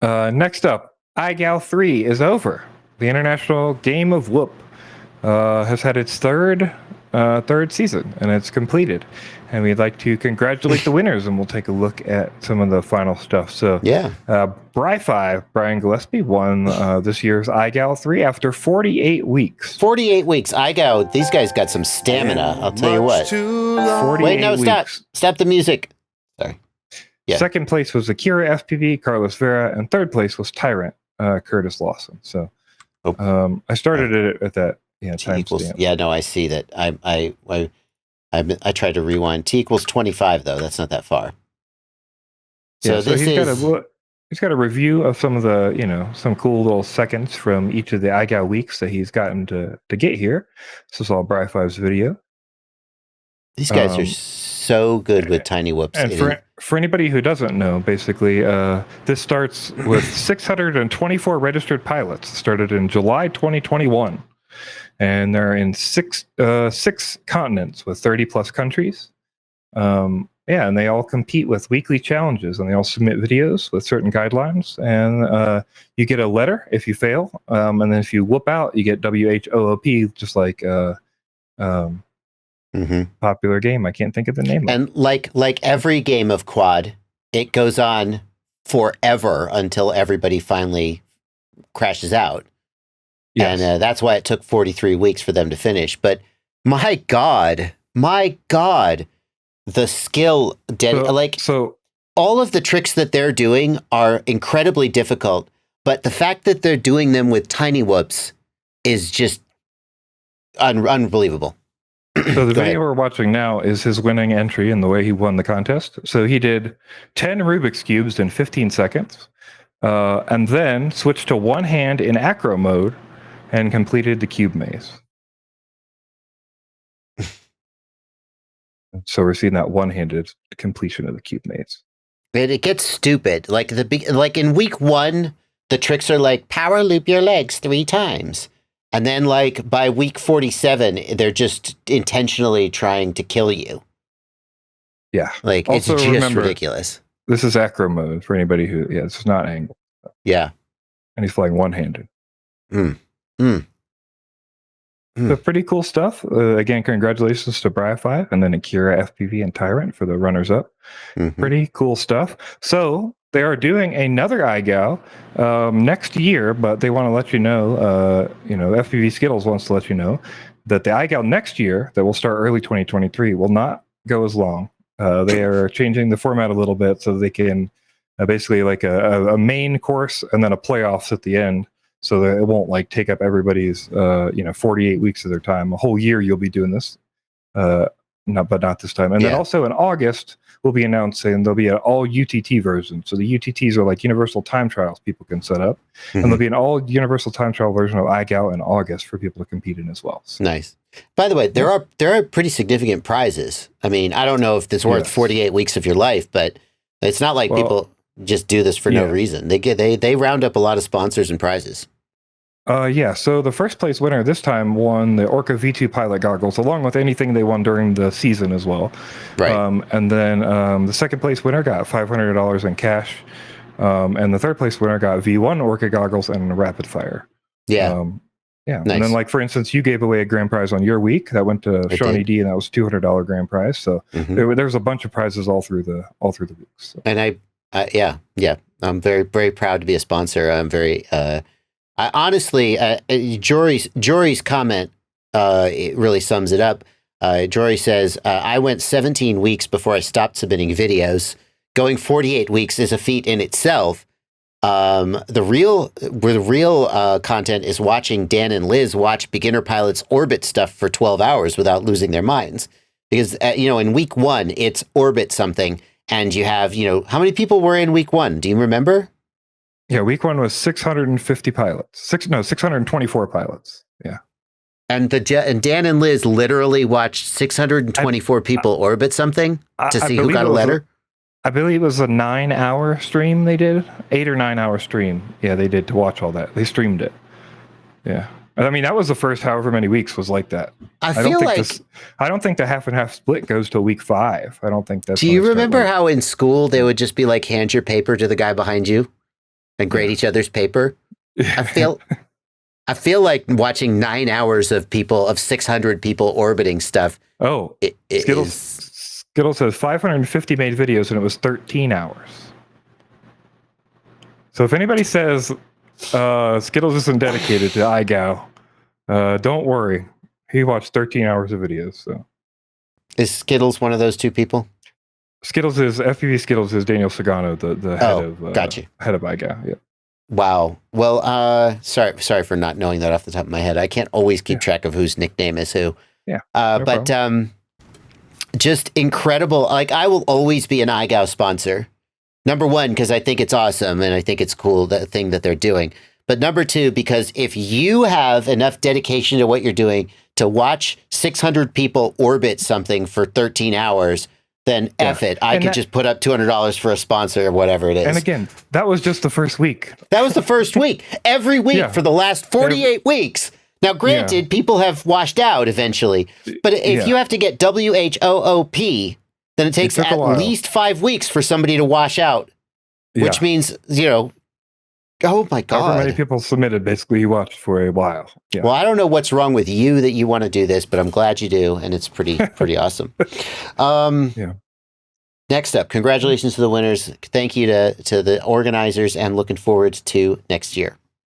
Next up, IGOW 3 is over. The International Game of Whoop has had its third season, and it's completed. And we'd like to congratulate the winners, and we'll take a look at some of the final stuff. So, yeah, BrighFive, Brian Gillespe, won this year's IGOW 3 after 48 weeks. 48 weeks. IGOW, these guys got some stamina, I'll tell you what. Wait, no, stop. Stop the music. Sorry. Yeah. Second place was AkiraFPV, Carlos Vera, and third place was Tyrant, Curtis Lawson. So I started it at that timestamp. Yeah, no, I see that. I tried to rewind. T equals 25, though. That's not that far. So he's got a review of some of the, some cool little seconds from each of the IGOW weeks that he's gotten to get here. This is all BrighFive's video. These guys are so good with tiny whoops. And for anybody who doesn't know, basically, this starts with 624 registered pilots. Started in July 2021. And they're in six continents with 30 plus countries. And they all compete with weekly challenges, and they all submit videos with certain guidelines. And you get a letter if you fail, and then if you whoop out, you get WHOOP, just like popular game. I can't think of the name. And like every game of quad, it goes on forever until everybody finally crashes out. Yes. And that's why it took 43 weeks for them to finish. But my God, the skill, all of the tricks that they're doing are incredibly difficult. But the fact that they're doing them with tiny whoops is just unbelievable. So the video we're watching now is his winning entry and the way he won the contest. So he did 10 Rubiks Cubes in 15 seconds, and then switched to one hand in acro mode and completed the cube maze. So we're seeing that one-handed completion of the cube maze. It gets stupid. Like in week 1, the tricks are like power loop your legs 3 times. And then like by week 47, they're just intentionally trying to kill you. Yeah. Like also, it's just remember, ridiculous. This is acro mode for anybody who, it's not angle. Yeah. And he's flying one-handed. So pretty cool stuff. Again, congratulations to BrighFive and then AkiraFPV and Tyrant for the runners-up. Pretty cool stuff. So they are doing another IGOW next year, but they want to let you know, FPV Skittles wants to let you know that the IGOW next year, that will start early 2023, will not go as long. They are changing the format a little bit so they can basically like a main course and then a playoffs at the end. So that it won't like take up everybody's 48 weeks of their time. A whole year you'll be doing this, but not this time. And then also in August we'll be announcing there'll be an all-UTT version. So the UTTs are like universal time trials people can set up, and there'll be an all universal time trial version of IGOW in August for people to compete in as well. So. Nice. By the way, there are pretty significant prizes. I mean, I don't know if it's worth 48 weeks of your life, but it's not like people just do this for no reason. They round up a lot of sponsors and prizes. So the first place winner this time won the Orca V2 pilot goggles, along with anything they won during the season as well. Right. And then the second place winner got $500 in cash, and the third place winner got V1 Orca goggles and a rapid fire. Yeah. Nice. And then, like for instance, you gave away a grand prize on your week that went to Shawnee D, and that was $200 grand prize. So there's a bunch of prizes all through the weeks. So. And I'm very, very proud to be a sponsor. I'm very. Honestly, Jory's comment it really sums it up. Jory says, I went 17 weeks before I stopped submitting videos. Going 48 weeks is a feat in itself. The real content is watching Dan and Liz watch beginner pilots orbit stuff for 12 hours without losing their minds. Because, in week 1, it's orbit something. And you have, how many people were in week 1? Do you remember? Yeah, week 1 was 650 pilots. 624 pilots. Yeah. And Dan and Liz literally watched 624 people orbit something to see who got a letter? I believe it was a 9-hour stream they did. 8 or 9 hour stream. Yeah, they did to watch all that. They streamed it. Yeah. I mean, that was the first however many weeks was like that. I don't think the half and half split goes till week 5. I don't think that's. Do you remember how in school they would just be like, hand your paper to the guy behind you? and grade each other's paper. I feel like watching 9 hours of 600 people orbiting stuff. Oh, Skittles says 550 made videos and it was 13 hours. So if anybody says Skittles isn't dedicated to IGOW, don't worry. He watched 13 hours of videos. So is Skittles one of those two people? FPV Skittles is Daniel Sagano, the head of head of IGOW. Yeah. Wow. Well, sorry for not knowing that off the top of my head. I can't always keep track of whose nickname is who. Yeah. But just incredible. Like, I will always be an IGOW sponsor. Number one, because I think it's awesome and I think it's cool, the thing that they're doing. But number two, because if you have enough dedication to what you're doing to watch 600 people orbit something for 13 hours, then F it. I could just put up $200 for a sponsor or whatever it is. And again, that was just the first week. That was the first week. Every week for the last 48 weeks. Now, granted, people have washed out eventually. But if you have to get WHOOP, then it takes at least 5 weeks for somebody to wash out. Which means, oh my God. However many people submitted, basically you watched for a while. Yeah. Well, I don't know what's wrong with you that you want to do this, but I'm glad you do, and it's pretty awesome. Next up, congratulations to the winners. Thank you to the organizers, and looking forward to next year.